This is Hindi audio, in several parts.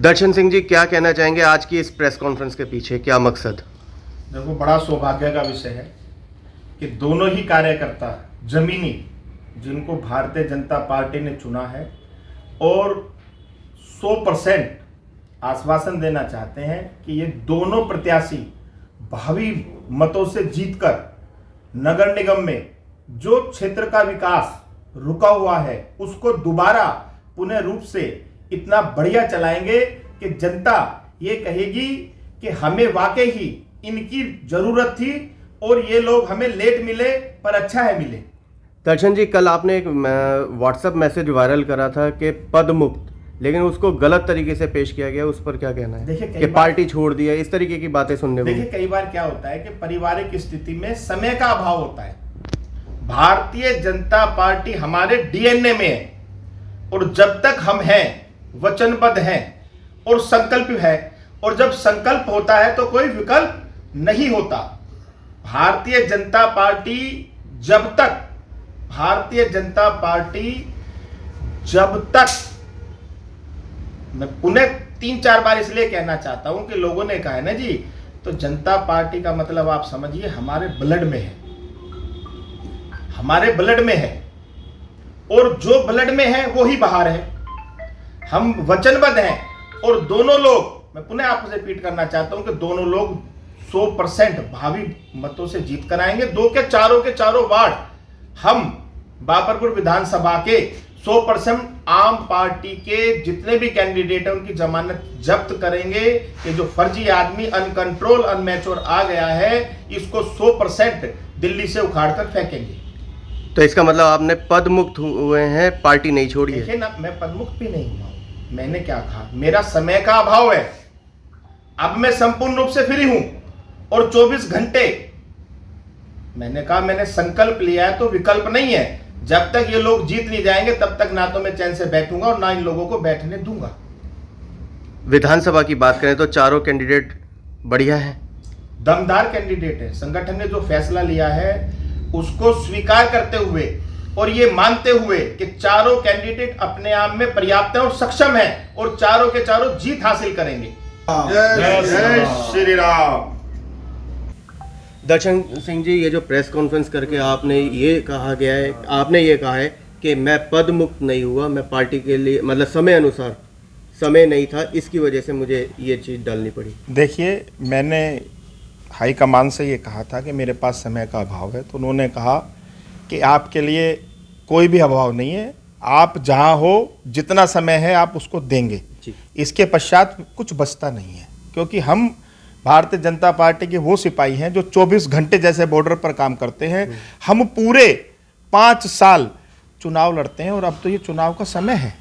दर्शन सिंह जी, क्या कहना चाहेंगे आज की इस प्रेस कॉन्फ्रेंस के पीछे क्या मकसद? देखो, बड़ा सौभाग्य का विषय है कि दोनों ही कार्यकर्ता जमीनी जिनको भारतीय जनता पार्टी ने चुना है और 100% आश्वासन देना चाहते हैं कि ये दोनों प्रत्याशी भावी मतों से जीतकर नगर निगम में जो क्षेत्र का विकास रुका हुआ है उसको दोबारा पुनः रूप से इतना बढ़िया चलाएंगे कि जनता ये कहेगी कि हमें वाकई ही इनकी जरूरत थी और ये लोग हमें लेट मिले पर अच्छा है मिले। दर्शन जी, कल आपने एक व्हाट्सएप मैसेज वायरल करा था कि पद मुक्त, लेकिन उसको गलत तरीके से पेश किया गया, उस पर क्या कहना है? देखिए, कि पार्टी छोड़ दिया, इस तरीके की बातें सुनने को। देखिए, कई बार क्या होता है कि पारिवारिक स्थिति में समय का अभाव होता है। भारतीय जनता पार्टी हमारे डीएनए में है और जब तक हम हैं, वचनबद्ध हैं और संकल्प है, और जब संकल्प होता है तो कोई विकल्प नहीं होता। भारतीय जनता पार्टी जब तक मैं पुनः 3-4 बार इसलिए कहना चाहता हूं कि लोगों ने कहा है ना जी, तो जनता पार्टी का मतलब आप समझिए हमारे ब्लड में है, हमारे ब्लड में है, और जो ब्लड में है वो ही बाहर है। हम वचनबद्ध हैं और दोनों लोग, मैं पुनः आपको रिपीट करना चाहता हूं कि दोनों लोग 100% भावी मतों से जीत कर आएंगे। के चारों वार्ड हम बाबरपुर विधानसभा के 100% आम पार्टी के जितने भी कैंडिडेट हैं उनकी जमानत जब्त करेंगे कि जो फर्जी आदमी अनकंट्रोल अनमैच्योर आ गया है इसको 100% दिल्ली से उखाड़ कर फेंकेंगे। तो इसका मतलब आपने पद मुक्त हुए हैं, पार्टी नहीं छोड़ी है? देखिए ना, मैं पदमुक्त भी नहीं हुआ। मैंने क्या कहा, मेरा समय का अभाव है। अब मैं संपूर्ण रूप से फ्री हूं और 24 घंटे, मैंने कहा मैंने संकल्प लिया है तो विकल्प नहीं है। जब तक ये लोग जीत नहीं जाएंगे तब तक ना तो मैं चैन से बैठूंगा और ना इन लोगों को बैठने दूंगा। विधानसभा की बात करें तो चारों कैंडिडेट बढ़िया है, दमदार कैंडिडेट है। संगठन ने जो फैसला लिया है उसको स्वीकार करते हुए और ये मानते हुए कि चारों कैंडिडेट अपने आप में पर्याप्त है और सक्षम है और चारों के चारों जीत हासिल करेंगे। जय श्री राम। दर्शन सिंह जी, ये जो प्रेस कॉन्फ्रेंस करके आपने ये कहा है कि मैं पद मुक्त नहीं हुआ, मैं पार्टी के लिए मतलब समय अनुसार समय नहीं था, इसकी वजह से मुझे ये चीज़ डालनी पड़ी। देखिए, मैंने हाईकमान से ये कहा था कि मेरे पास समय का अभाव है, तो उन्होंने कहा कि आपके लिए कोई भी अभाव नहीं है, आप जहाँ हो जितना समय है आप उसको देंगे। इसके पश्चात कुछ बचता नहीं है, क्योंकि हम भारतीय जनता पार्टी के वो सिपाही हैं जो 24 घंटे जैसे बॉर्डर पर काम करते हैं। हम पूरे 5 साल चुनाव लड़ते हैं और अब तो ये चुनाव का समय है,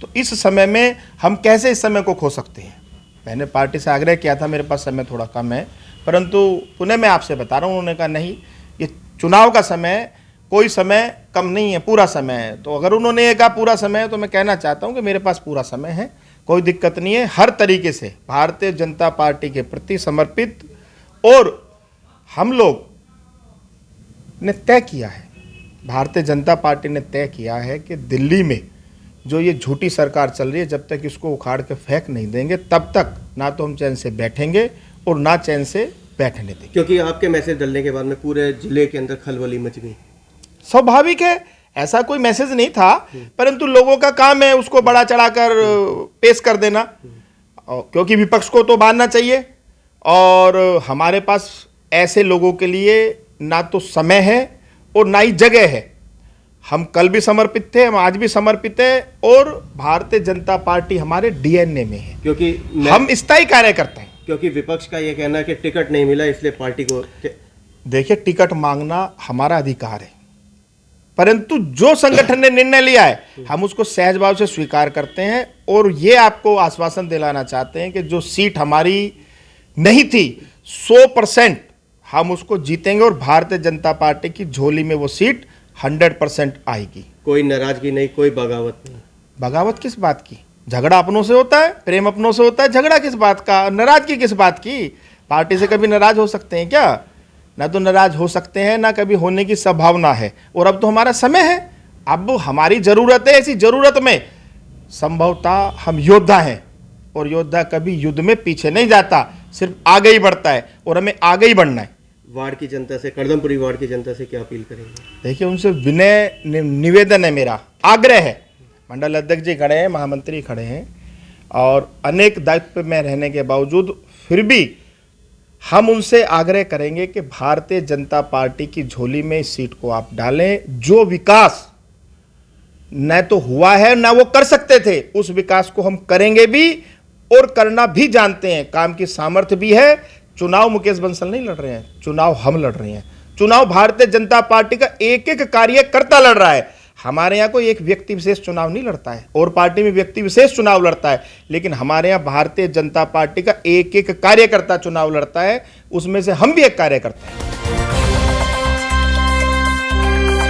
तो इस समय में हम कैसे इस समय को खो सकते हैं। मैंने पार्टी से आग्रह किया था, मेरे पास समय थोड़ा कम है, परंतु पुनः मैं आपसे बता रहा हूँ, उन्होंने कहा नहीं, ये चुनाव का समय, कोई समय कम नहीं है, पूरा समय है। तो अगर उन्होंने ये कहा पूरा समय है तो मैं कहना चाहता हूँ कि मेरे पास पूरा समय है, कोई दिक्कत नहीं है। हर तरीके से भारतीय जनता पार्टी के प्रति समर्पित, और हम लोग ने तय किया है, भारतीय जनता पार्टी ने तय किया है कि दिल्ली में जो ये झूठी सरकार चल रही है, जब तक इसको उखाड़ के फेंक नहीं देंगे तब तक ना तो हम चैन से बैठेंगे और ना चैन से बैठने देंगे। क्योंकि आपके मैसेज डलने के बाद में पूरे जिले के अंदर खलबली मच गई। स्वाभाविक है, ऐसा कोई मैसेज नहीं था, परंतु लोगों का काम है उसको बड़ा चढ़ाकर पेश कर देना, क्योंकि विपक्ष को तो बांधना चाहिए। और हमारे पास ऐसे लोगों के लिए ना तो समय है और ना ही जगह है। हम कल भी समर्पित थे, हम आज भी समर्पित है, और भारतीय जनता पार्टी हमारे डीएनए में है, क्योंकि हम स्थायी कार्य करते हैं। क्योंकि विपक्ष का ये कहना है कि टिकट नहीं मिला इसलिए पार्टी को। देखिए, टिकट मांगना हमारा अधिकार है, परंतु जो संगठन ने निर्णय लिया है हम उसको सहज भाव से स्वीकार करते हैं। और ये आपको आश्वासन दिलाना चाहते हैं कि जो सीट हमारी नहीं थी 100% हम उसको जीतेंगे और भारतीय जनता पार्टी की झोली में वो सीट 100% आएगी। कोई नाराजगी नहीं, कोई बगावत नहीं। बगावत किस बात की? झगड़ा अपनों से होता है, प्रेम अपनों से होता है, झगड़ा किस बात का, नाराजगी किस बात की? पार्टी से कभी नाराज हो सकते हैं क्या? ना तो नाराज हो सकते हैं, ना कभी होने की संभावना है। और अब तो हमारा समय है, अब हमारी जरूरत है, ऐसी जरूरत में संभवतः हम योद्धा हैं, और योद्धा कभी युद्ध में पीछे नहीं जाता, सिर्फ आगे ही बढ़ता है और हमें आगे ही बढ़ना है। वार्ड की जनता से, करदमपुरी वार्ड की जनता से क्या अपील करेंगे? देखिए, उनसे विनय निवेदन है, मेरा आग्रह है। मंडल अध्यक्ष जी खड़े हैं, महामंत्री खड़े हैं, और अनेक दायित्व में रहने के बावजूद फिर भी हम उनसे आग्रह करेंगे कि भारतीय जनता पार्टी की झोली में इस सीट को आप डालें। जो विकास न तो हुआ है ना वो कर सकते थे, उस विकास को हम करेंगे भी और करना भी जानते हैं, काम की सामर्थ्य भी है। चुनाव मुकेश बंसल नहीं लड़ रहे हैं, चुनाव हम लड़ रहे हैं। चुनाव भारतीय जनता पार्टी का एक एक कार्यकर्ता लड़ रहा है। हमारे यहाँ कोई एक व्यक्ति विशेष चुनाव नहीं लड़ता है, और पार्टी में व्यक्ति विशेष चुनाव लड़ता है, लेकिन हमारे यहाँ भारतीय जनता पार्टी का एक एक कार्यकर्ता चुनाव लड़ता है, उसमें से हम भी एक कार्यकर्ता हैं।